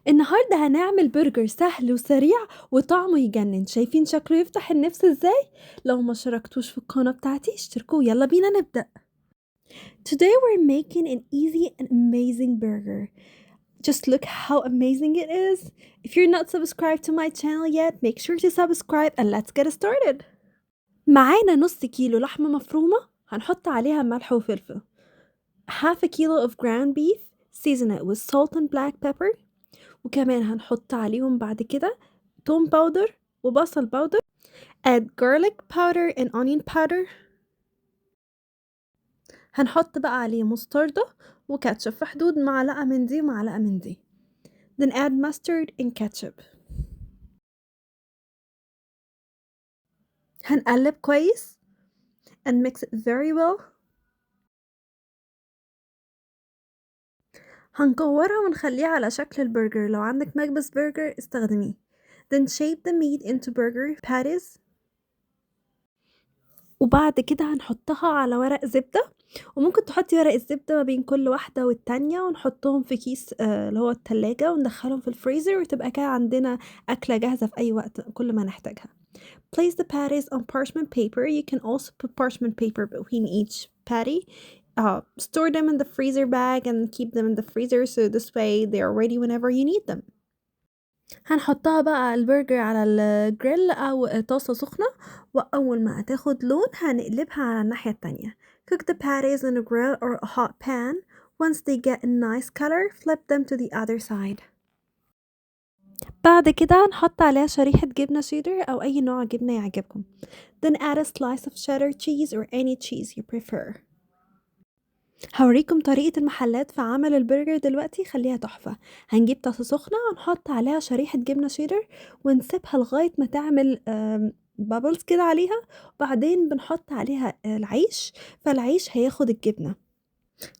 النهاردة هنعمل برجر سهل وسريع وطعمه يجنن. شايفين شكله يفتح النفس ازاي؟ لو ما شاركتوش في القناة بتاعتي اشتركوا. يلا بينا نبدأ. Today we're making an easy and amazing burger. Just look how amazing it is. If you're not subscribed to my channel yet, make sure to subscribe and let's get started. معانا نص كيلو لحمة مفرومة هنحط عليها ملح وفلفل. Half a kilo of ground beef, season it with salt and black pepper. وكمان هنحط عليهم بعد كده توم باودر وبصل باودر. add garlic powder and onion powder. هنحط بقى عليه مستردة وكاتشب في حدود معلقة من دي ومعلقة من دي. then add mustard and ketchup. هنقلب كويس and mix it very well. هنكورها ونخليها على شكل البرجر. لو عندك مكبس برجر استخدميه. then shape the meat into burger patties. وبعد كده هنحطها على ورق زبدة، وممكن تحطي ورق الزبدة ما بين كل واحدة والتانية ونحطهم في كيس اللي هو التلاجة وندخلهم في الفريزر وتبقى كده عندنا أكلة جاهزة في أي وقت كل ما نحتاجها. Place the patties on parchment paper. You can also put parchment paper between each patty. Store them in the freezer bag and keep them in the freezer so this way they are ready whenever you need them. هنحطها بقى البرجر على الجريل أو طاسة سخنة، وأول ما هتاخد لون هنقلبها على الناحية التانية. Cook the patties in a grill or a hot pan. Once they get a nice color, flip them to the other side. بعد كده هنحط عليها شريحة جبنة شيدر أو أي نوع جبنة يعجبكم. Then add a slice of cheddar cheese or any cheese you prefer. هوريكم طريقة المحلات في عمل البرجر دلوقتي، خليها تحفة. هنجيب طاسة سخنة ونحط عليها شريحة جبنة شيدر ونسيبها لغاية ما تعمل بابلز كده عليها، وبعدين بنحط عليها العيش، فالعيش هياخد الجبنة.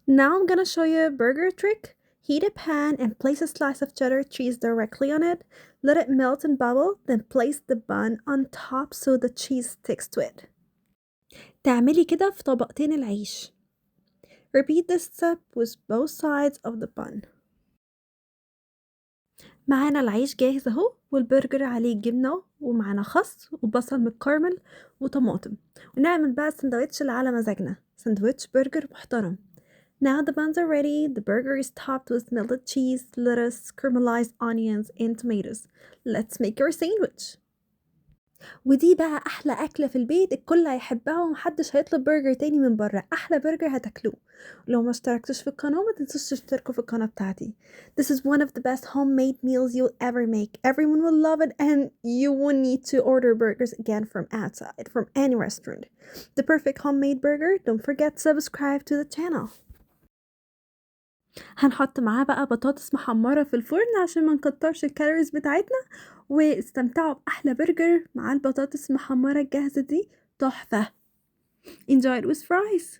Now I'm gonna show you a burger trick. Heat a pan and place a slice of cheddar cheese directly on it. Let it melt and bubble, then place the bun on top so the cheese sticks to it. تعملي كده في طبقتين العيش. Repeat this step with both sides of the bun. معانا العيش جاهز اهو، والبرجر عليه جبنة ومعانا خس وبصل متكرمل وطماطم، ونعمل بقى السندوتش اللي على مزاجنا، سندوتش برجر محترم. Now the buns are ready. The burger is topped with melted cheese, lettuce, caramelized onions and tomatoes. Let's make our sandwich. ودي بقى احلى اكله في البيت، الكل هيحبها ومحدش هيطلب برجر تاني من بره. احلى برجر هتاكلوه. لو ما اشتركتوش في القناه ما تنسوش تشتركوا في القناه بتاعتي. This is one of the best homemade meals you'll ever make. Everyone will love it and you won't need to order burgers again from outside, from any restaurant. The perfect homemade burger. Don't forget to subscribe to the channel. هنحط معاه بقى بطاطس محمرة في الفرن عشان ما نكترش الكالوريز بتاعتنا، واستمتعوا بأحلى برجر مع البطاطس المحمرة الجاهزة دي، تحفة. Enjoy it with fries.